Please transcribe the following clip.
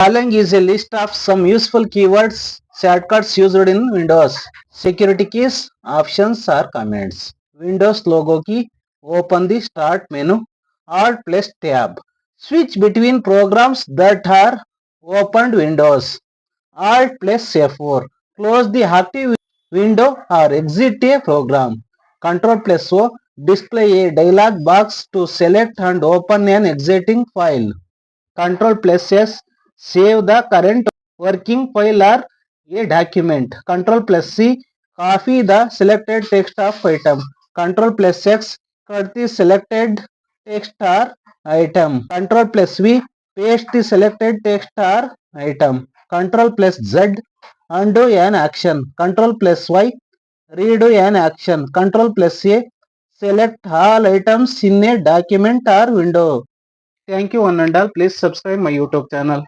Following is a list of some useful keywords, shortcuts used in Windows. Security keys, options or commands. Windows logo key, open the start menu. Alt plus tab. Switch between programs that are opened Windows. Alt plus F4. Close the active window or exit a program. Control plus O. Display a dialog box to select and open an exiting file. Control plus S. Save the current working file or a document. Control plus C. Copy the selected text of item. Control plus X. Cut the selected text or item. Control plus V. Paste the selected text or item. Control plus Z. Undo an action. Control plus Y. Redo an action. Control plus A. Select all items in a document or window. Thank you one and all. Please subscribe my YouTube channel.